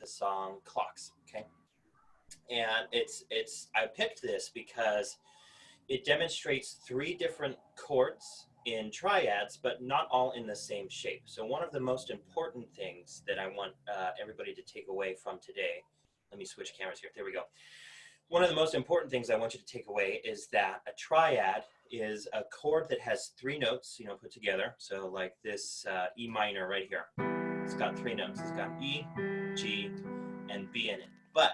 the song Clocks, okay? And I picked this because it demonstrates three different chords in triads, but not all in the same shape. So one of the most important things that I want everybody to take away from today, let me switch cameras here, there we go. One of the most important things I want you to take away is that a triad is a chord that has three notes, put together. So like this E minor right here, it's got three notes. It's got E, G, and B in it. But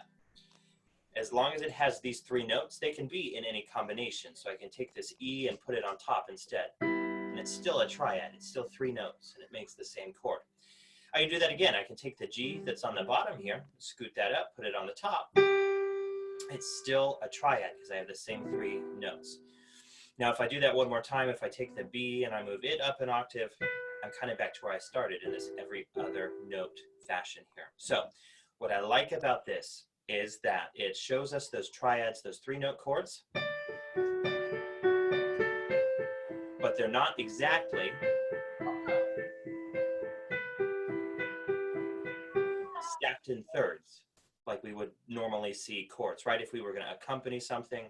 as long as it has these three notes, they can be in any combination. So I can take this E and put it on top instead. And it's still a triad. It's still three notes, and it makes the same chord. I can do that again. I can take the G that's on the bottom here, scoot that up, put it on the top. It's still a triad because I have the same three notes. Now, if I do that one more time, if I take the B and I move it up an octave, I'm kind of back to where I started in this every other note fashion here. So what I like about this is that it shows us those triads, those three note chords, but they're not exactly stacked in thirds like we would normally see chords, right? If we were going to accompany something,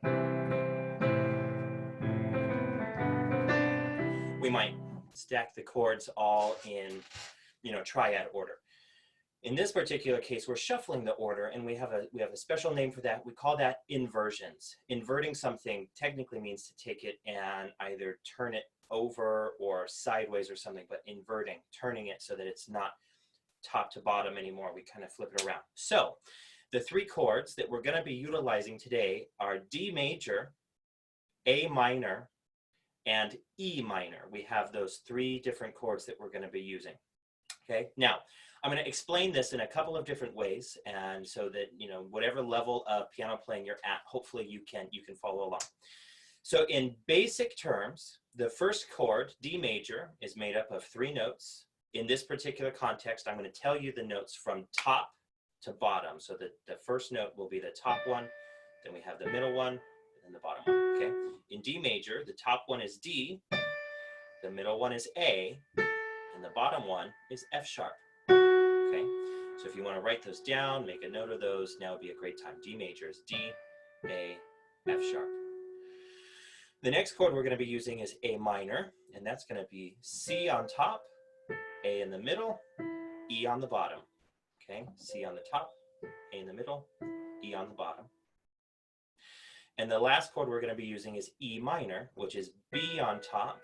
we might stack the chords all in, triad order. In this particular case, we're shuffling the order, and we have a special name for that. We call that inversions. Inverting something technically means to take it and either turn it over or sideways or something, but inverting, turning it so that it's not top to bottom anymore. We kind of flip it around. So the three chords that we're going to be utilizing today are D major, A minor, and E minor. We have those three different chords that we're going to be using. Okay, now I'm going to explain this in a couple of different ways, and so that whatever level of piano playing you're at, hopefully you can follow along. So in basic terms, the first chord, D major, is made up of three notes. In this particular context, I'm going to tell you the notes from top to bottom. So that the first note will be the top one, then we have the middle one, and the bottom one. Okay. In D major, the top one is D, the middle one is A, and the bottom one is F sharp. Okay. So if you want to write those down, make a note of those, now would be a great time. D major is D, A, F sharp. The next chord we're going to be using is A minor, and that's going to be C on top, A in the middle, E on the bottom. Okay, C on the top, A in the middle, E on the bottom. And the last chord we're going to be using is E minor, which is B on top,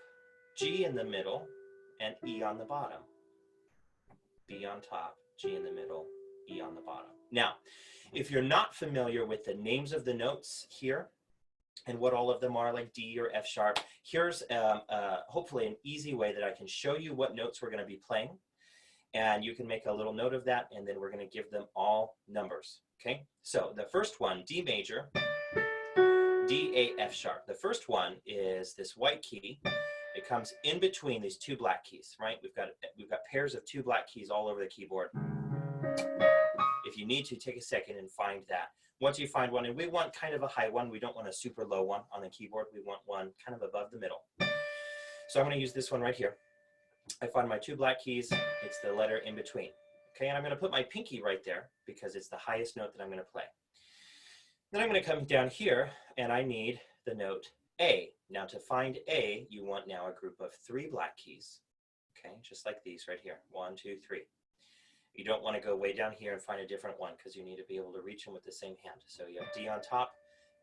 G in the middle, and E on the bottom. B on top, G in the middle, E on the bottom. Now, if you're not familiar with the names of the notes here and what all of them are, like D or F sharp, here's hopefully an easy way that I can show you what notes we're going to be playing. And you can make a little note of that, and then we're going to give them all numbers. Okay, so the first one, D major, D, A, F sharp. The first one is this white key. It comes in between these two black keys, right? We've got pairs of two black keys all over the keyboard. If you need to, take a second and find that. Once you find one, and we want kind of a high one, we don't want a super low one on the keyboard. We want one kind of above the middle. So I'm going to use this one right here. I find my two black keys. It's the letter in between. Okay, and I'm going to put my pinky right there because it's the highest note that I'm going to play. Then I'm going to come down here, and I need the note A. Now to find A, you want now a group of three black keys. Okay, just like these right here. 1, 2, 3. You don't want to go way down here and find a different one because you need to be able to reach them with the same hand. So you have D on top.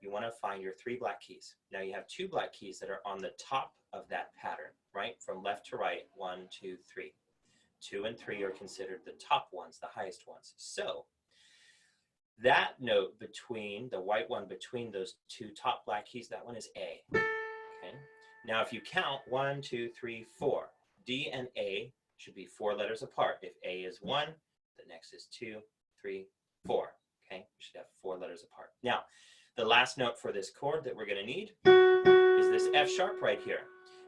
You want to find your three black keys. Now you have two black keys that are on the top of that pattern, right? From left to right, 1, 2, 3. 2 and 3 are considered the top ones, the highest ones. So that note between, the white one between those two top black keys, that one is A. Okay. Now if you count 1, 2, 3, 4, D and A should be 4 letters apart. If A is 1, the next is 2, 3, 4. Okay, we should have 4 letters apart. Now, the last note for this chord that we're going to need is this F sharp right here.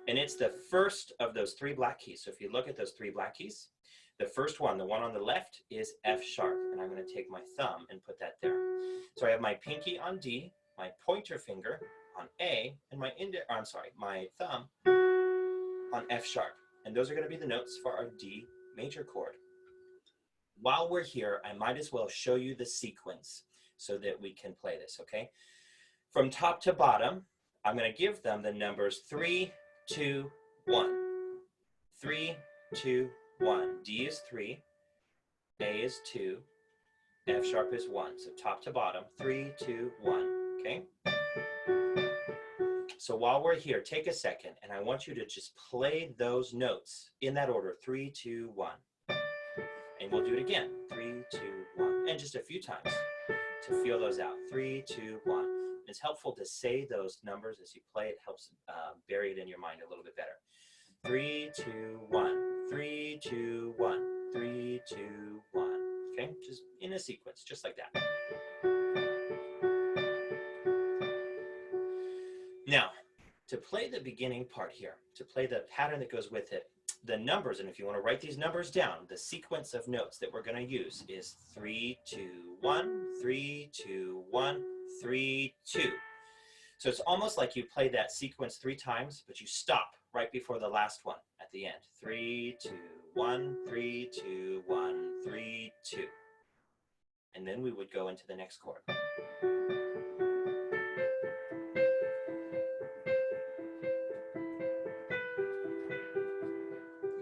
And it's the first of those three black keys. So if you look at those three black keys, the first one, the one on the left, is F sharp. And I'm going to take my thumb and put that there. So I have my pinky on D, my pointer finger on A, and my thumb on F sharp. And those are going to be the notes for our D major chord. while we're here, I might as well show you the sequence so that we can play this, okay? From top to bottom, I'm going to give them the numbers 3, 2, 1. 3, 2, 1. D is 3, A is 2, F sharp is 1. So top to bottom, 3, 2, 1, okay? So while we're here, take a second, and I want you to just play those notes in that order, 3, 2, 1. And we'll do it again, 3, 2, 1, and just a few times to feel those out, 3, 2, 1. It's helpful to say those numbers as you play. It helps bury it in your mind a little bit better. 3, 2, 1, 3, 2, 1, 3, 2, 1. Okay, just in a sequence, just like that. Now, to play the beginning part here, to play the pattern that goes with it, the numbers, and if you want to write these numbers down, the sequence of notes that we're going to use is 3, 2, 1, 3, 2, 1, 3, 2. So it's almost like you play that sequence 3 times, but you stop right before the last one at the end. 3, 2, 1, 3, 2, 1, 3, 2. And then we would go into the next chord.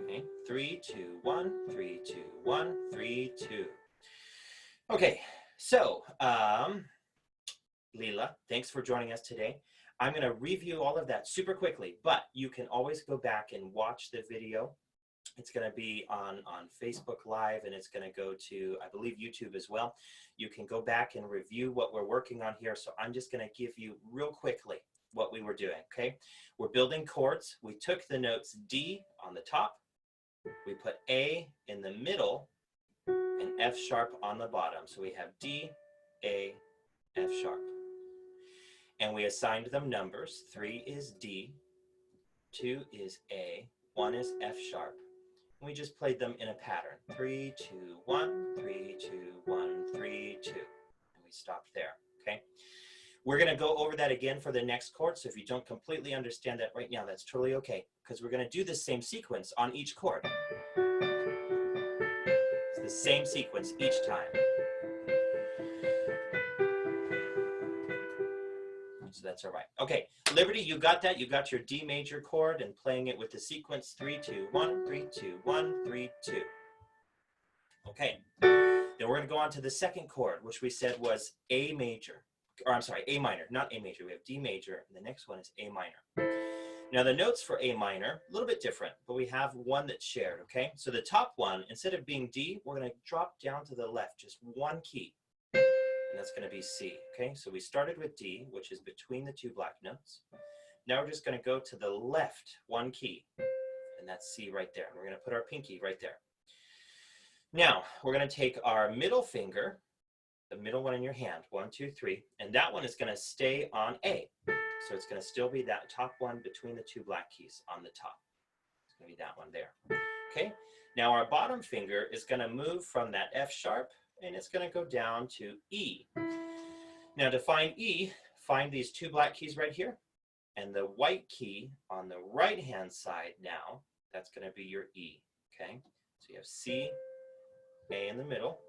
Okay, 3, 2, 1, 3, 2, 1, 3, 2. Okay, so Leela, thanks for joining us today. I'm going to review all of that super quickly, but you can always go back and watch the video. It's going to be on Facebook Live, and it's going to go to, I believe, YouTube as well. You can go back and review what we're working on here. So I'm just going to give you real quickly what we were doing, okay? We're building chords. We took the notes D on the top. We put A in the middle and F sharp on the bottom. So we have D, A, F sharp. And we assigned them numbers. 3 is D, 2 is A, 1 is F sharp. And we just played them in a pattern. 3, 2, 1, 3, 2, 1, 3, 2. And we stopped there, okay? We're going to go over that again for the next chord. So if you don't completely understand that right now, that's totally okay, because we're going to do the same sequence on each chord. It's the same sequence each time. So that's all right. Okay, Liberty, you got that? You got your D major chord and playing it with the sequence 3, 2, 1, 3, 2, 1, 3, 2. Okay, then we're going to go on to the second chord, which we said was A major. Or I'm sorry, A minor, not A major. We have D major, and the next one is A minor. Now the notes for A minor, a little bit different, but we have one that's shared, okay? So the top one, instead of being D, we're going to drop down to the left, just one key. And that's going to be C, okay? So we started with D, which is between the 2 black notes. Now we're just going to go to the left one key, and that's C right there. And we're going to put our pinky right there. Now, we're going to take our middle finger, the middle one in your hand, 1, 2, 3, and that one is going to stay on A. So it's going to still be that top one between the 2 black keys on the top. It's going to be that one there, okay? Now our bottom finger is going to move from that F sharp, and it's going to go down to E. Now to find E, find these 2 black keys right here, and the white key on the right-hand side now, that's going to be your E, okay? So you have C, A in the middle,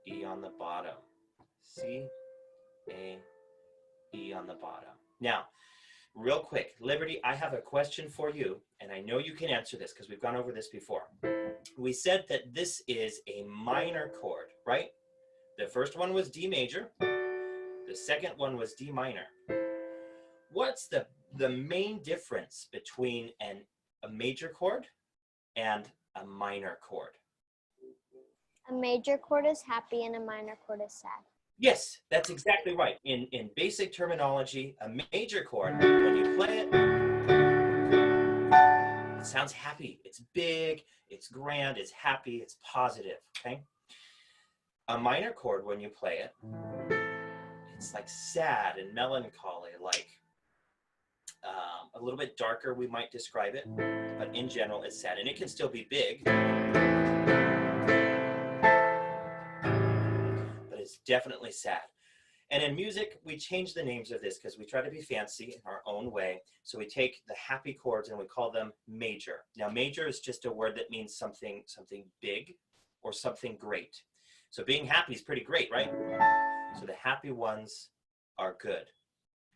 E on the bottom. C, A, E on the bottom. Now, real quick, Liberty, I have a question for you, and I know you can answer this because we've gone over this before. We said that this is a minor chord, right? The first one was D major. The second one was D minor. What's the main difference between a major chord and a minor chord? A major chord is happy and a minor chord is sad. Yes, that's exactly right. In basic terminology, a major chord, when you play it, it sounds happy. It's big, it's grand, it's happy, it's positive, okay? A minor chord, when you play it, it's like sad and melancholy, like a little bit darker, we might describe it, but in general, it's sad. And it can still be big, but it's definitely sad. And in music, we change the names of this because we try to be fancy in our own way. So we take the happy chords and we call them major. Now, major is just a word that means something big or something great. So being happy is pretty great, right? So the happy ones are good.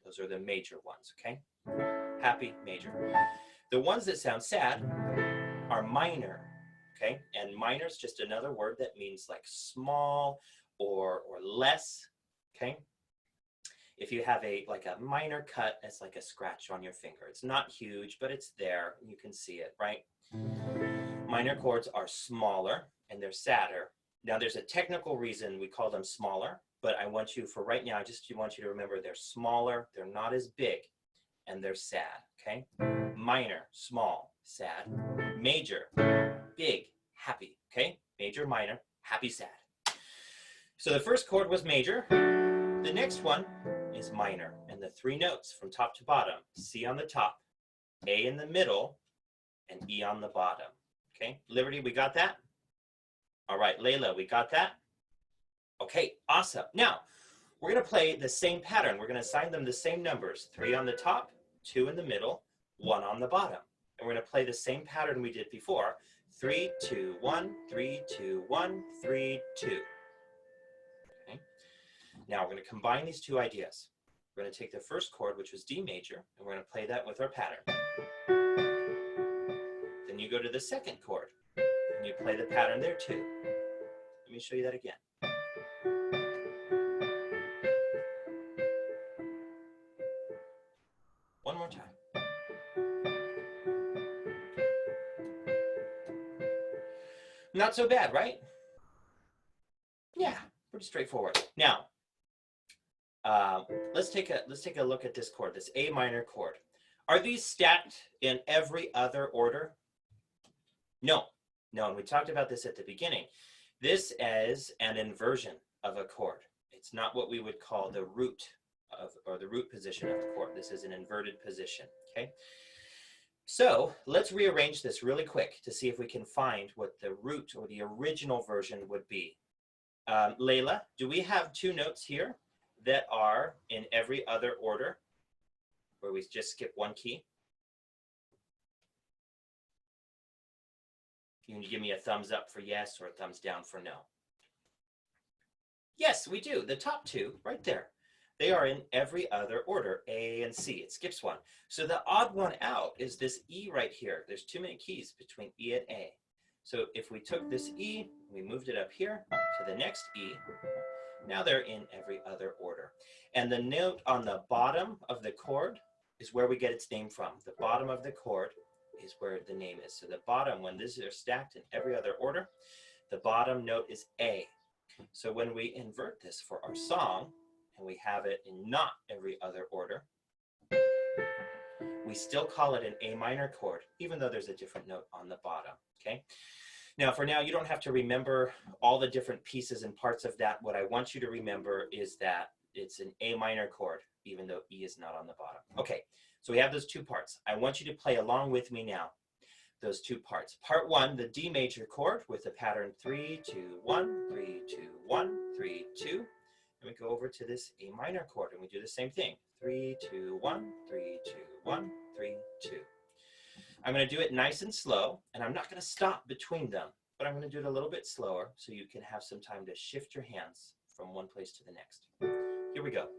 Those are the major ones, okay? Happy, major. The ones that sound sad are minor, okay? And minor is just another word that means like small or less, okay? If you have a minor cut, it's like a scratch on your finger. It's not huge, but it's there. You can see it, right? Minor chords are smaller and they're sadder. Now there's a technical reason we call them smaller, but I want you, for right now, I just want you to remember they're smaller, they're not as big, and they're sad, okay? Minor, small, sad. Major, big, happy, okay? Major, minor, happy, sad. So the first chord was major. The next one is minor, and the three notes from top to bottom, C on the top, A in the middle, and E on the bottom, okay? Liberty, we got that? All right, Layla, we got that? Okay, awesome. Now, we're gonna play the same pattern. We're gonna assign them the same numbers, 3 on the top, 2 in the middle, 1 on the bottom. And we're gonna play the same pattern we did before, 3, 2, 1, 3, 2, 1, 3, 2. Okay. Now we're gonna combine these two ideas. We're gonna take the first chord, which was D major, and we're gonna play that with our pattern. Then you go to the second chord, and you play the pattern there too. Let me show you that again. One more time. Not so bad, right? Yeah, pretty straightforward. Now, let's take a look at this chord, this A minor chord. Are these stacked in every other order? No, and we talked about this at the beginning. This is an inversion of a chord. It's not what we would call the root or the root position of the chord. This is an inverted position, okay? So let's rearrange this really quick to see if we can find what the root or the original version would be. Layla, do we have two notes here that are in every other order where we just skip one key? Can you give me a thumbs up for yes or a thumbs down for no? Yes, we do. The top two right there. They are in every other order, A and C. It skips one. So the odd one out is this E right here. There's too many keys between E and A. So if we took this E, we moved it up here to the next E, now they're in every other order. And the note on the bottom of the chord is where we get its name from. The bottom of the chord is where the name is. So the bottom, when these are stacked in every other order, the bottom note is A. So when we invert this for our song, and we have it in not every other order, we still call it an A minor chord, even though there's a different note on the bottom, okay? Now, for now, you don't have to remember all the different pieces and parts of that. What I want you to remember is that it's an A minor chord, even though E is not on the bottom. Okay, so we have those two parts. I want you to play along with me now, those two parts. Part one, the D major chord with the pattern 3, 2, 1, 3, 2, 1, 3, 2. And we go over to this A minor chord and we do the same thing. 3, 2, 1, 3, 2, 1, 3, 2. I'm going to do it nice and slow, and I'm not going to stop between them, but I'm going to do it a little bit slower so you can have some time to shift your hands from one place to the next. Here we go.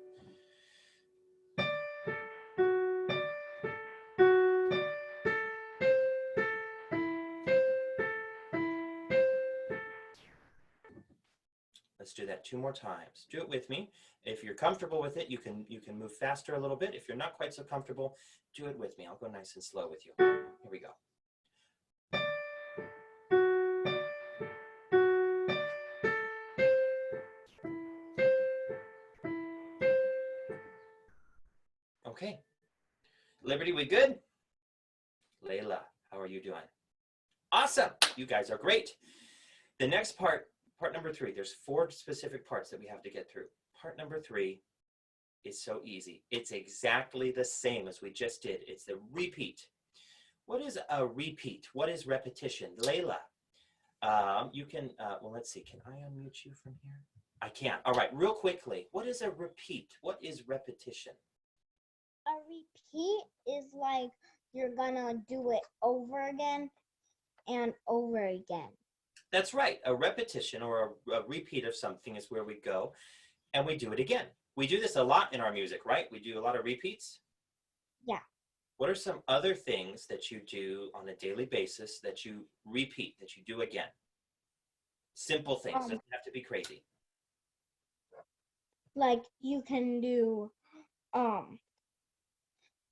Let's do that 2 more times. Do it with me. If you're comfortable with it, you can move faster a little bit. If you're not quite so comfortable, do it with me. I'll go nice and slow with you. Here we go. Okay. Liberty, we good? Layla, how are you doing? Awesome. You guys are great. The next part number 3, there's 4 specific parts that we have to get through. Part number 3 is so easy. It's exactly the same as we just did. It's the repeat. What is a repeat? What is repetition? Layla, you can, well, let's see. Can I unmute you from here? I can. All right, real quickly. What is a repeat? What is repetition? A repeat is like you're gonna do it over again and over again. That's right. A repetition or a repeat of something is where we go and we do it again. We do this a lot in our music, right? We do a lot of repeats. Yeah. What are some other things that you do on a daily basis that you repeat, that you do again? Simple things, doesn't have to be crazy. Like you can do,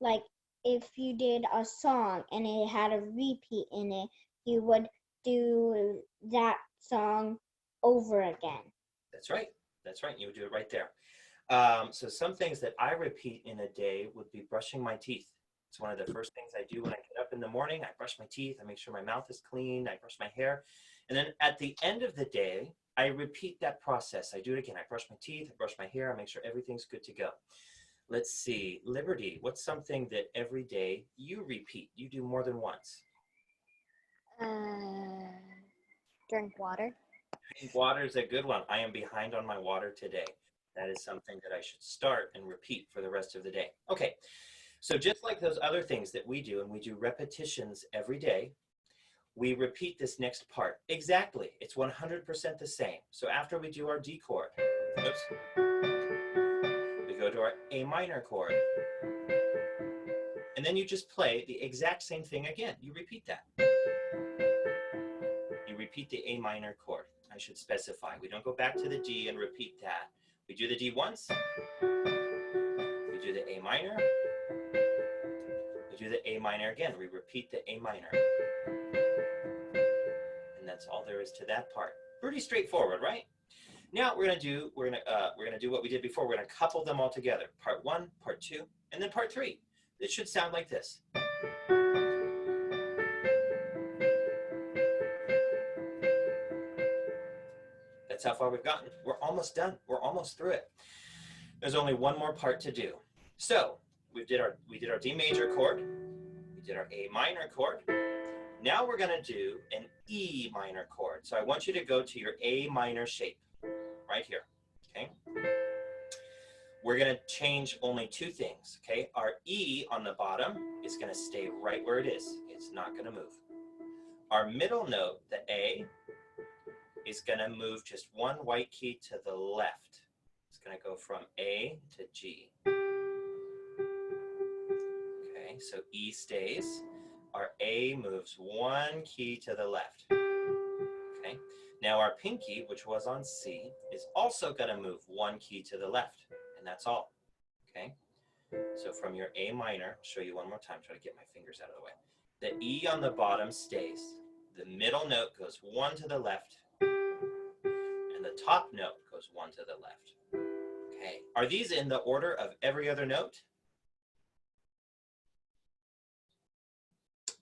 like if you did a song and it had a repeat in it, you would do that song over again. That's right. That's right. You would do it right there. So some things that I repeat in a day would be brushing my teeth. It's one of the first things I do when I get up in the morning. I brush my teeth. I make sure my mouth is clean. I brush my hair. And then at the end of the day, I repeat that process. I do it again. I brush my teeth. I brush my hair. I make sure everything's good to go. Let's see. Liberty, what's something that every day you repeat? You do more than once. Drink water. Water is a good one. I am behind on my water today. That is something that I should start and repeat for the rest of the day. Okay, so just like those other things that we do, and we do repetitions every day, we repeat this next part. Exactly, it's 100% the same. So after we do our D chord, oops, we go to our A minor chord. And then you just play the exact same thing again. You repeat that. You repeat the A minor chord. I should specify. We don't go back to the D and repeat that. We do the D once. We do the A minor. We do the A minor again. We repeat the A minor. And that's all there is to that part. Pretty straightforward, right? Now we're gonna do what we did before. We're gonna couple them all together. Part 1, part 2, and then part 3. It should sound like this. That's how far we've gotten. We're almost done. We're almost through it. There's only one more part to do. So we did our D major chord. We did our A minor chord. Now we're going to do an E minor chord. So I want you to go to your A minor shape right here. Okay. We're going to change only 2 things. Okay. Our E on the bottom is going to stay right where it is. It's not going to move. Our middle note, the A, is going to move just 1 white key to the left. It's going to go from A to G. Okay, so E stays. Our A moves 1 key to the left. Okay, now our pinky, which was on C, is also going to move 1 key to the left, and that's all. Okay, so from your A minor, I'll show you one more time, try to get my fingers out of the way. The E on the bottom stays. The middle note goes 1 to the left, and the top note goes 1 to the left. Okay, are these in the order of every other note?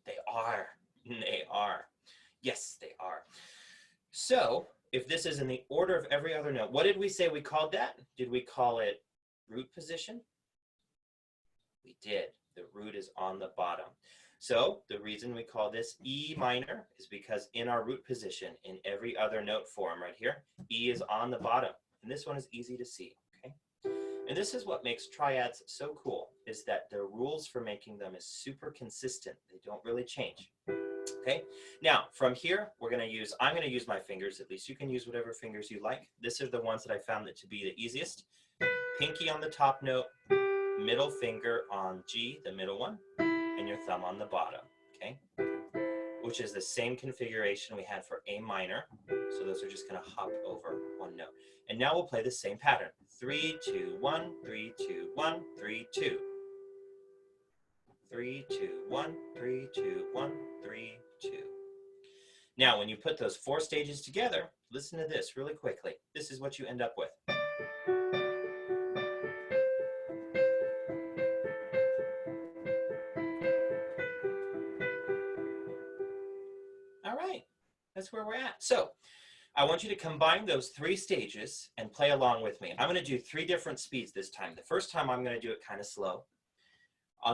They are. They are. Yes, they are. So if this is in the order of every other note, what did we say we called that? Did we call it root position? We did. The root is on the bottom. So the reason we call this E minor is because in our root position, in every other note form right here, E is on the bottom. And this one is easy to see, okay? And this is what makes triads so cool, is that the rules for making them is super consistent. They don't really change, okay? Now, from here, I'm gonna use my fingers, at least you can use whatever fingers you like. These are the ones that I found that to be the easiest. Pinky on the top note, middle finger on G, the middle one, and your thumb on the bottom, okay? Which is the same configuration we had for A minor. So those are just gonna hop over 1 note. And now we'll play the same pattern. 3, 2, 1, 3, 2, 1, 3, 2. 3, 2, 1, 3, 2, 1, 3, 2. Now, when you put those 4 stages together, listen to this really quickly. This is what you end up with. All right, that's where we're at. So I want you to combine those 3 stages and play along with me. I'm going to do 3 different speeds this time. The first time I'm going to do it kind of slow.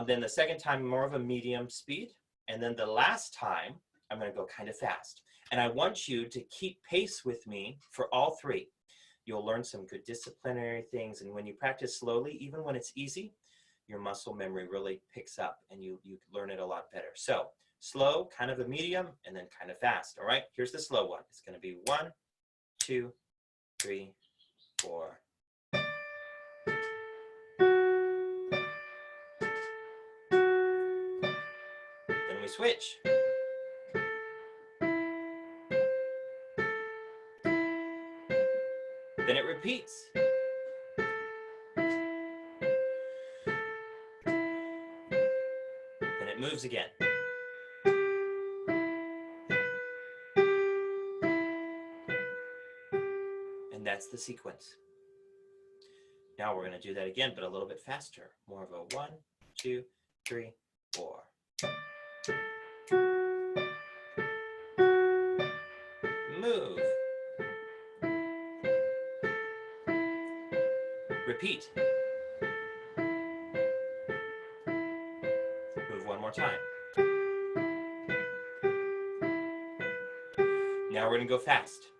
Then the second time more of a medium speed. And then the last time I'm going to go kind of fast. And I want you to keep pace with me for all 3. You'll learn some good disciplinary things. And when you practice slowly, even when it's easy, your muscle memory really picks up and you learn it a lot better. So slow, kind of a medium, and then kind of fast. All right, here's the slow one. It's going to be 1, 2, 3, 4. Then we switch. Then it repeats. Then it moves again. And that's the sequence. Now we're going to do that again, but a little bit faster. More of a 1, 2, 3, 4. Move. Repeat. Move one more time. Now we're going to go fast.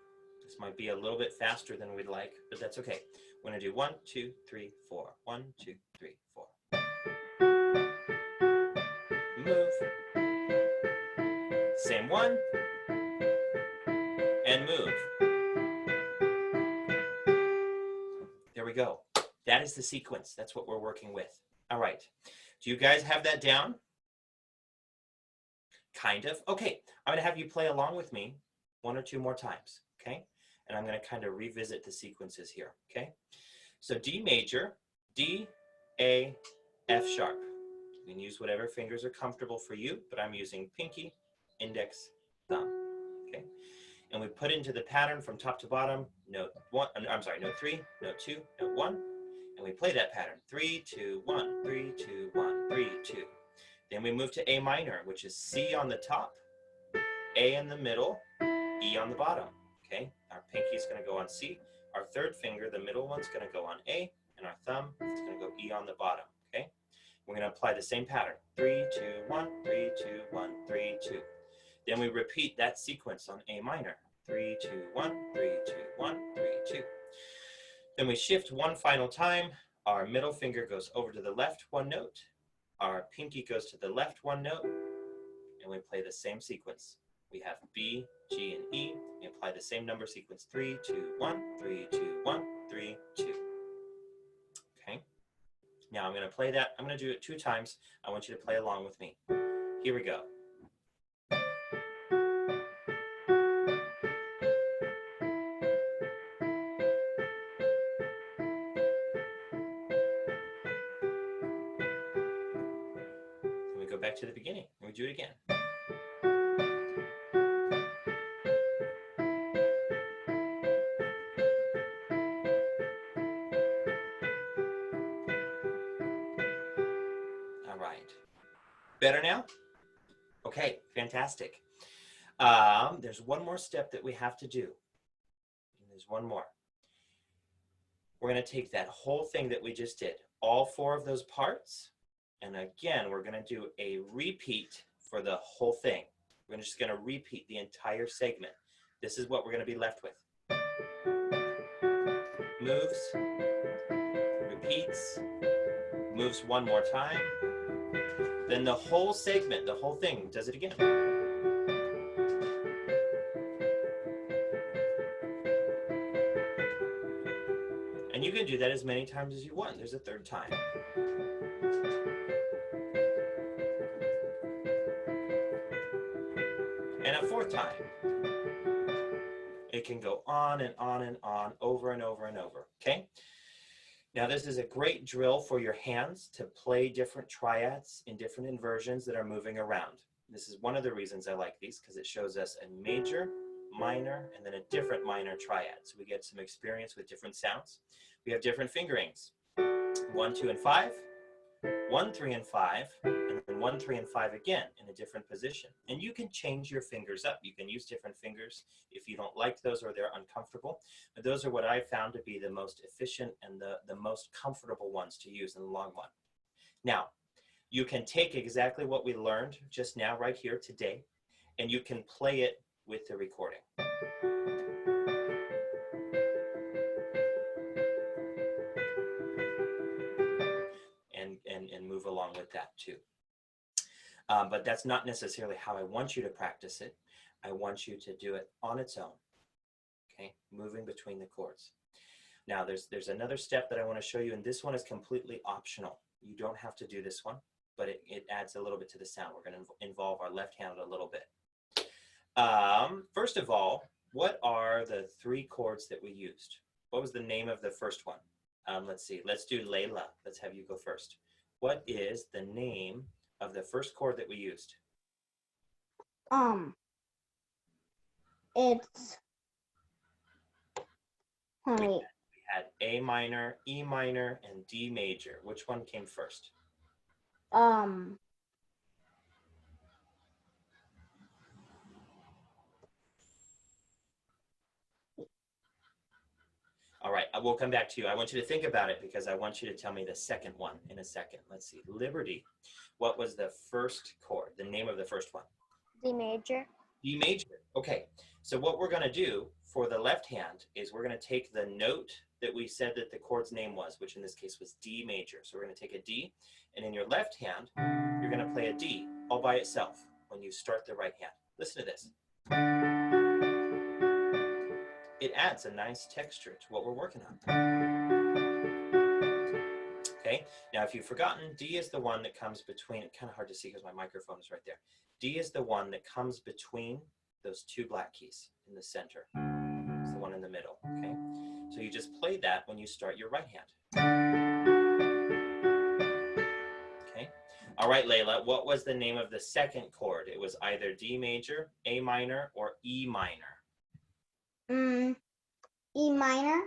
This might be a little bit faster than we'd like, but that's okay. We're going to do 1, 2, 3, 4. 1, 2, 3, 4. Move. Same one. And move. There we go. That is the sequence. That's what we're working with. All right. Do you guys have that down? Kind of. Okay. I'm going to have you play along with me 1 or 2 more times. Okay. And I'm going to kind of revisit the sequences here. Okay. So D major, D, A, F sharp. You can use whatever fingers are comfortable for you, but I'm using pinky, index, thumb. Okay. And we put into the pattern from top to bottom, note 1, I'm sorry, note 3, note 2, note 1, and we play that pattern, 3, 2, 1, 3, 2, 1, 3, 2. Then we move to A minor, which is C on the top, A in the middle, E on the bottom, okay? Our pinky is gonna go on C, our third finger, the middle one's gonna go on A, and our thumb is gonna go E on the bottom, okay? We're gonna apply the same pattern, 3, 2, 1, 3, 2, 1, 3, 2. Then we repeat that sequence on A minor. 3, 2, 1, 3, 2, 1, 3, 2. Then we shift one final time. Our middle finger goes over to the left 1 note. Our pinky goes to the left 1 note. And we play the same sequence. We have B, G, and E. We apply the same number sequence. 3, 2, 1, 3, 2, 1, 3, 2. Okay. Now I'm going to play that. I'm going to do it 2 times. I want you to play along with me. Here we go. Back to the beginning and we do it again. All right. Better now? Okay, fantastic. There's one more step that we have to do. There's one more. We're going to take that whole thing that we just did, all 4 of those parts, and again, we're going to do a repeat for the whole thing. We're just going to repeat the entire segment. This is what we're going to be left with. Moves, repeats, moves one more time. Then the whole segment, the whole thing, does it again. And you can do that as many times as you want. There's a 3rd time. And a 4th time. It can go on and on and on, over and over and over, okay? Now this is a great drill for your hands to play different triads in different inversions that are moving around. This is one of the reasons I like these, because it shows us a major, minor, and then a different minor triad. So we get some experience with different sounds. We have different fingerings. 1, 2, and 5, 1, 3, and 5, and then 1, 3, and 5 again in a different position. And you can change your fingers up. You can use different fingers if you don't like those or they're uncomfortable. But those are what I found to be the most efficient and the most comfortable ones to use in the long run. Now, you can take exactly what we learned just now right here today, and you can play it with the recording. And move along with that too. But that's not necessarily how I want you to practice it. I want you to do it on its own, okay? Moving between the chords. Now, there's another step that I want to show you, and this one is completely optional. You don't have to do this one, but it adds a little bit to the sound. We're going to involve our left hand a little bit. First of all, what are the 3 chords that we used? What was the name of the first one? Let's see. Let's do Layla. Let's have you go first. What is the name of the first chord that we used? It's honey. We had A minor, E minor, and D major. Which one came first? All right, I will come back to you. I want you to think about it because I want you to tell me the second one in a second. Let's see. Liberty. What was the first chord? The name of the first one? D major. D major. Okay. So what we're going to do for the left hand is we're going to take the note that we said that the chord's name was, which in this case was D major. So we're going to take a D, and in your left hand, you're going to play a D all by itself when you start the right hand. Listen to this. It adds a nice texture to what we're working on. Okay, now if you've forgotten, D is the one that comes between, it's kind of hard to see because my microphone is right there. D is the one that comes between those 2 black keys in the center. It's the one in the middle, okay? So you just play that when you start your right hand. Okay, all right, Layla, what was the name of the second chord? It was either D major, A minor, or E minor. E minor.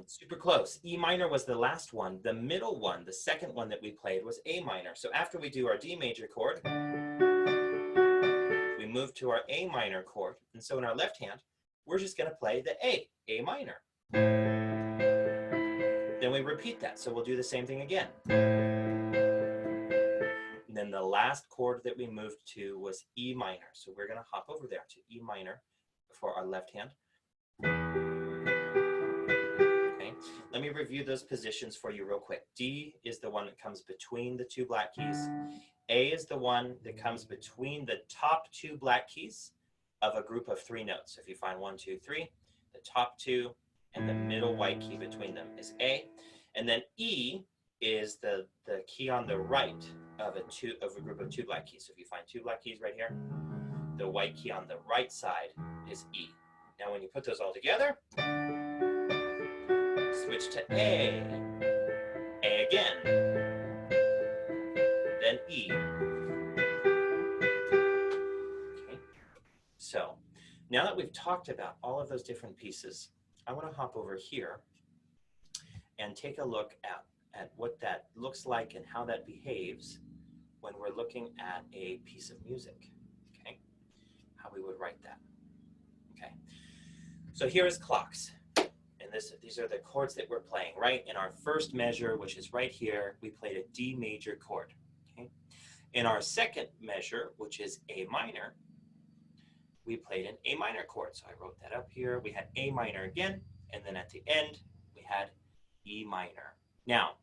Super close. E minor was the last one. The middle one, the second one that we played, was A minor. So after we do our D major chord, we move to our A minor chord. And so in our left hand, we're just going to play the A minor. Then we repeat that. So we'll do the same thing again. And then the last chord that we moved to was E minor. So we're going to hop over there to E minor for our left hand. Okay, let me review those positions for you real quick. D is the one that comes between the 2 black keys. A is the one that comes between the top 2 black keys of a group of 3 notes. So if you find 1, 2, 3, the top 2 and the middle white key between them is A. And then E is the key on the right of a group of 2 black keys. So if you find 2 black keys right here, the white key on the right side is E. Now when you put those all together, switch to A again, then E. Okay. So now that we've talked about all of those different pieces, I want to hop over here and take a look at what that looks like and how that behaves when we're looking at a piece of music, okay? How we would write that, okay? So here is clocks, and these are the chords that we're playing, right? In our first measure, which is right here, we played a D major chord, okay? In our second measure, which is A minor, we played an A minor chord. So I wrote that up here. We had A minor again, and then at the end, we had E minor. Now,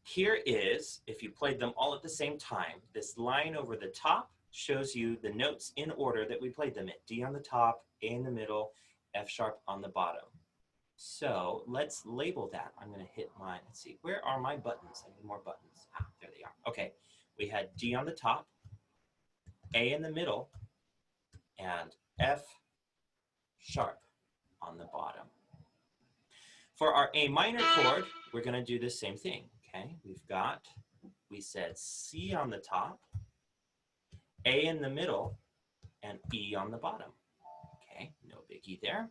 here is, if you played them all at the same time, this line over the top shows you the notes in order that we played them in. D on the top, A in the middle, F sharp on the bottom. So let's label that. I'm going to hit mine. Let's see, where are my buttons? I need more buttons. Ah, there they are. Okay, we had D on the top, A in the middle, and F sharp on the bottom. For our A minor chord, we're going to do the same thing. Okay, we said C on the top, A in the middle, and E on the bottom. Okay, no biggie there.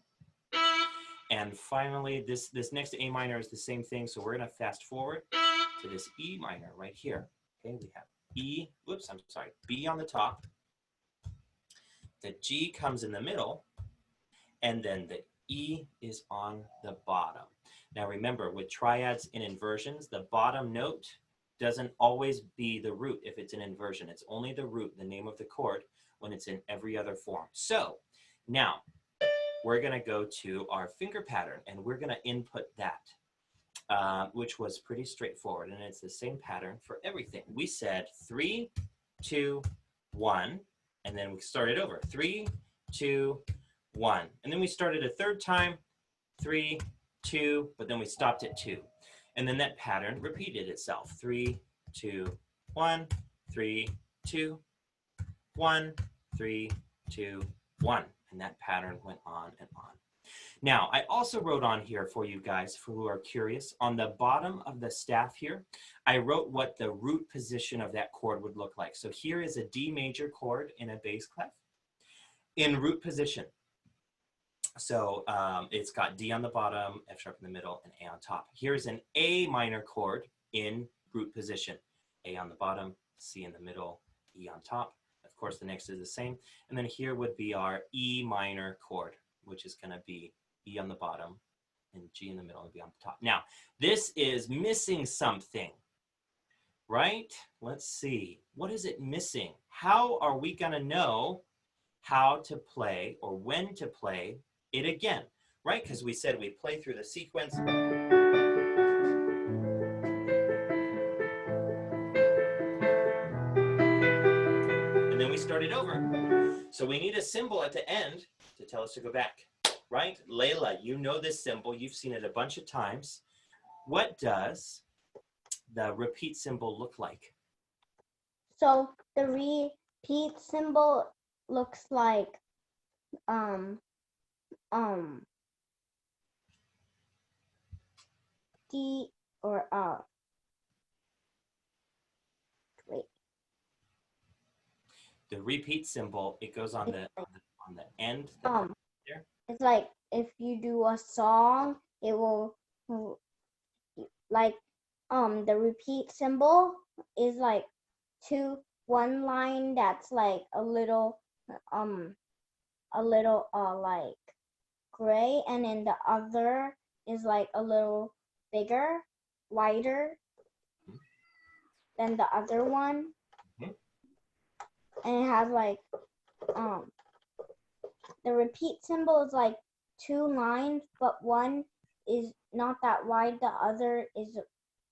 And finally, this next A minor is the same thing, so we're going to fast forward to this E minor right here. Okay, we have B on the top, the G comes in the middle, and then the E is on the bottom. Now remember, with triads and inversions, the bottom note doesn't always be the root if it's an inversion. It's only the root, the name of the chord, when it's in every other form. So now we're going to go to our finger pattern, and we're going to input that, which was pretty straightforward, and it's the same pattern for everything. We said 3, 2, 1, and then we start it over. 3, 2, 1. And then we started a third time, 3, 2, but then we stopped at 2. And then that pattern repeated itself. 3, 2, 1, 3, 2, 1, 3, 2, 1. And that pattern went on and on. Now, I also wrote on here for you guys who are curious, on the bottom of the staff here, I wrote what the root position of that chord would look like. So here is a D major chord in a bass clef in root position. So it's got D on the bottom, F sharp in the middle, and A on top. Here's an A minor chord in root position. A on the bottom, C in the middle, E on top. Of course, the next is the same. And then here would be our E minor chord, which is going to be E on the bottom and G in the middle and B on the top. Now, this is missing something, right? Let's see. What is it missing? How are we going to know how to play or when to play it again, right? Because we said we play through the sequence. And then we start it over. So we need a symbol at the end to tell us to go back, right? Layla, you know this symbol. You've seen it a bunch of times. What does the repeat symbol look like? So the repeat symbol looks like D or wait. The repeat symbol, it goes on the end. There. It's like if you do a song, it will like the repeat symbol is like one line that's like a little like gray, and then the other is like a little bigger, wider than the other one. And it has like the repeat symbol is like 2 lines, but one is not that wide, the other is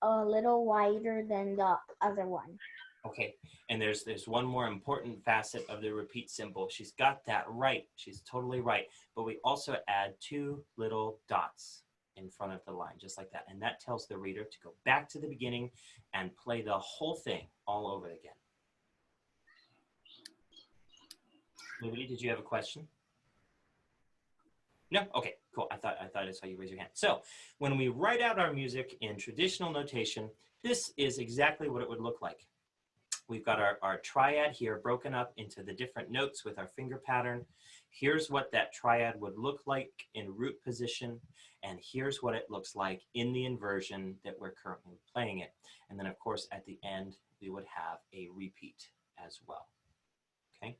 a little wider than the other one. Okay, and there's one more important facet of the repeat symbol. She's got that right. She's totally right. But we also add 2 little dots in front of the line, just like that. And that tells the reader to go back to the beginning and play the whole thing all over again. Liberty, did you have a question? No? Okay, cool. I thought I saw you raise your hand. So when we write out our music in traditional notation, this is exactly what it would look like. We've got our triad here broken up into the different notes with our finger pattern. Here's what that triad would look like in root position, and here's what it looks like in the inversion that we're currently playing it. And then, of course, at the end, we would have a repeat as well. Okay.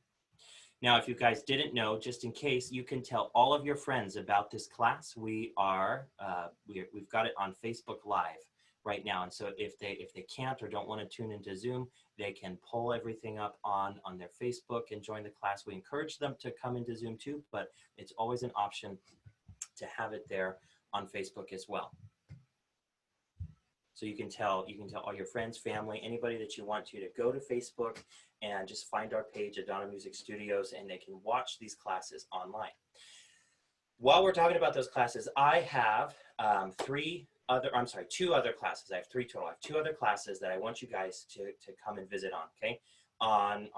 Now, if you guys didn't know, just in case, you can tell all of your friends about this class. We've got it on Facebook Live right now. And so if they can't or don't want to tune into Zoom, they can pull everything up on their Facebook and join the class. We encourage them to come into Zoom too, but it's always an option to have it there on Facebook as well. So you can tell all your friends, family, anybody that you want to go to Facebook and just find our page, Adana Music Studios, and they can watch these classes online. While we're talking about those classes, I have two other classes. I have 3 total. I have 2 other classes that I want you guys to come and visit on, okay? On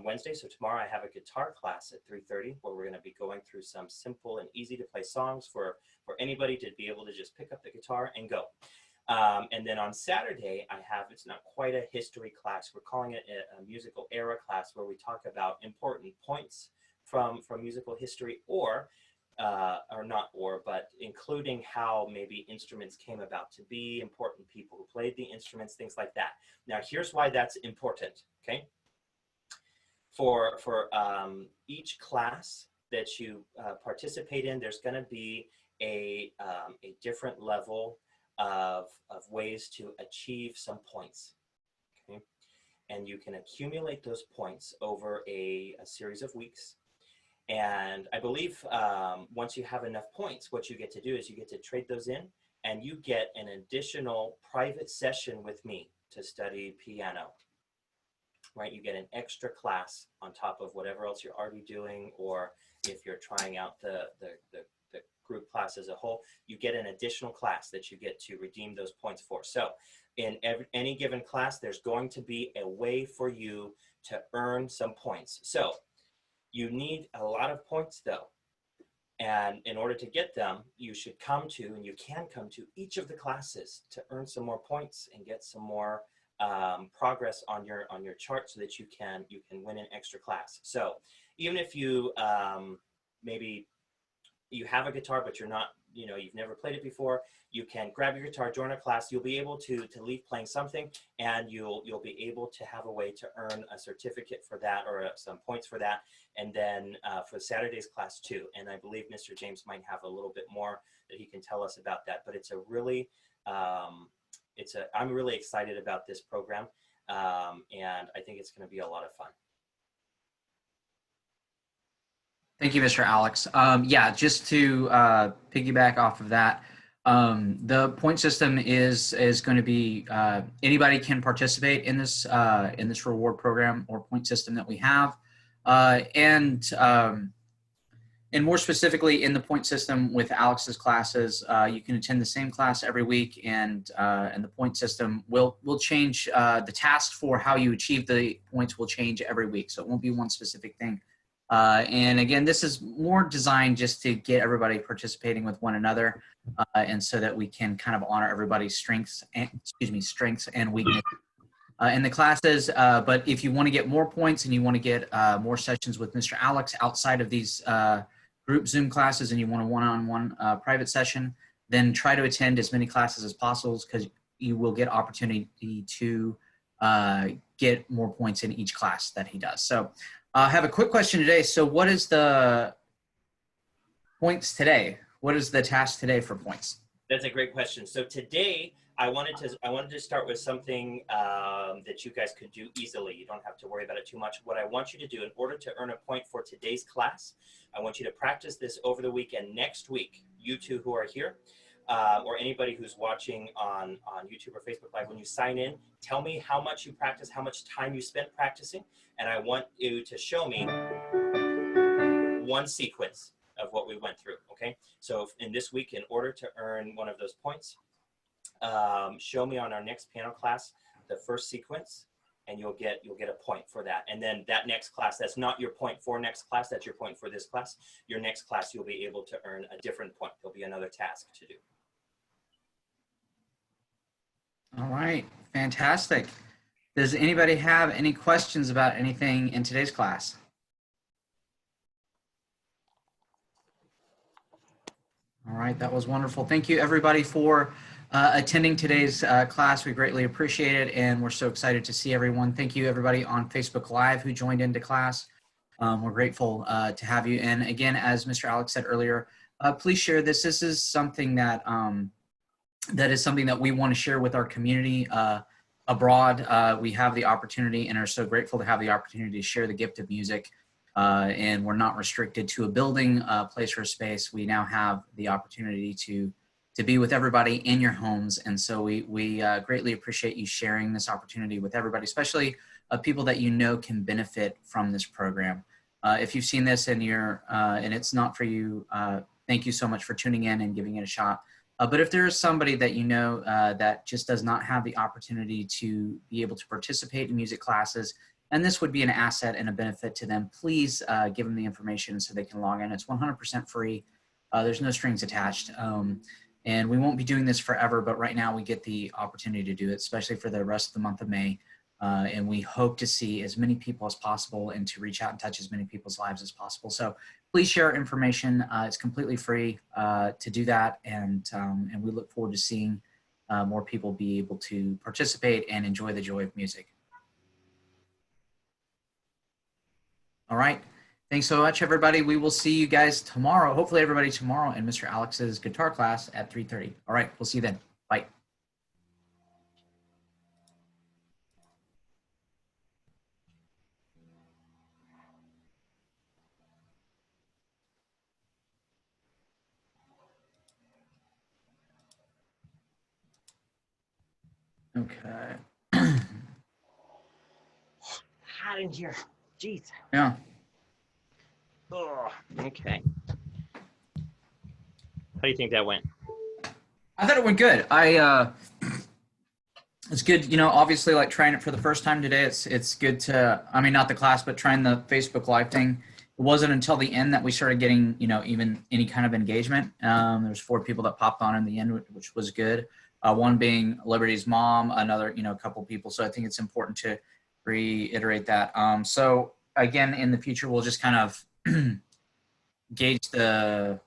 Wednesday, so tomorrow, I have a guitar class at 3:30 where we're going to be going through some simple and easy to play songs for anybody to be able to just pick up the guitar and go. And then on Saturday, it's not quite a history class. We're calling it a musical era class where we talk about important points from musical history, but including how maybe instruments came about to be, important people who played the instruments, things like that. Now, here's why that's important, okay? For each class that you participate in, there's going to be a different level of ways to achieve some points, okay? And you can accumulate those points over a series of weeks. And I believe once you have enough points, what you get to do is you get to trade those in, and you get an additional private session with me to study piano. right? You get an extra class on top of whatever else you're already doing, or if you're trying out the group class as a whole, you get an additional class that you get to redeem those points for. So in any given class, there's going to be a way for you to earn some points. So you need a lot of points though. And in order to get them, you should come to, and you can come to each of the classes to earn some more points and get some more progress on your chart, so that you can win an extra class. So even if you maybe you have a guitar, but you're not, you've never played it before, you can grab your guitar, join a class. You'll be able to leave playing something, and you'll be able to have a way to earn a certificate for that, or some points for that. And then for Saturday's class too. And I believe Mr. James might have a little bit more that he can tell us about that. But it's a really, I'm really excited about this program, and I think it's going to be a lot of fun. Thank you, Mr. Alex. Yeah, just to piggyback off of that, the point system is going to be anybody can participate in this reward program or point system that we have, and more specifically in the point system with Alex's classes, you can attend the same class every week, and the point system will change. The task for how you achieve the points will change every week, so it won't be one specific thing. And again, this is more designed just to get everybody participating with one another, and so that we can kind of honor everybody's strengths and weaknesses in the classes. But if you want to get more points and you want to get more sessions with Mr. Alex outside of these group Zoom classes, and you want a one-on-one private session, then try to attend as many classes as possible, because you will get opportunity to get more points in each class that he does. So I have a quick question today. So what is the points today? What is the task today for points? That's a great question. So today I wanted to start with something that you guys could do easily. You don't have to worry about it too much. What I want you to do in order to earn a point for today's class, I want you to practice this over the weekend. Next week, you two who are here, or anybody who's watching on YouTube or Facebook Live, when you sign in, tell me how much you practice, how much time you spent practicing, and I want you to show me one sequence of what we went through, okay? So in this week, in order to earn one of those points, show me on our next piano class the first sequence, and you'll get a point for that. And then that next class, that's not your point for next class, that's your point for this class. Your next class, you'll be able to earn a different point. There'll be another task to do. All right, fantastic. Does anybody have any questions about anything in today's class? All right, that was wonderful. Thank you everybody for attending today's class. We greatly appreciate it, and we're so excited to see everyone. Thank you everybody on Facebook Live who joined into class. We're grateful to have you. And again, as Mr. Alex said earlier, please share this. This is something that that we want to share with our community abroad. We have the opportunity and are so grateful to have the opportunity to share the gift of music. And we're not restricted to a building, place, or a space. We now have the opportunity to be with everybody in your homes. And so we greatly appreciate you sharing this opportunity with everybody, especially people that you know can benefit from this program. If you've seen this and and it's not for you, thank you so much for tuning in and giving it a shot. But if there is somebody that you know that just does not have the opportunity to be able to participate in music classes, and this would be an asset and a benefit to them, please give them the information so they can log in. It's 100% free. There's no strings attached. And we won't be doing this forever, but right now we get the opportunity to do it, especially for the rest of the month of May. And we hope to see as many people as possible and to reach out and touch as many people's lives as possible. So please share information. It's completely free to do that. And we look forward to seeing more people be able to participate and enjoy the joy of music. All right. Thanks so much, everybody. We will see you guys tomorrow. Hopefully everybody tomorrow in Mr. Alex's guitar class at 3:30. All right. We'll see you then. Bye. Okay. hot in here. Jeez. Yeah. Oh, okay. How do you think that went? I thought it went good. It's good, you know, obviously like trying it for the first time today. It's good to, I mean, not the class, but trying the Facebook Live thing. It wasn't until the end that we started getting, you know, even any kind of engagement. There's 4 people that popped on in the end, which was good. One being Liberty's mom, another, you know, a couple people. So I think it's important to reiterate that. So again, in the future, we'll just kind of gauge the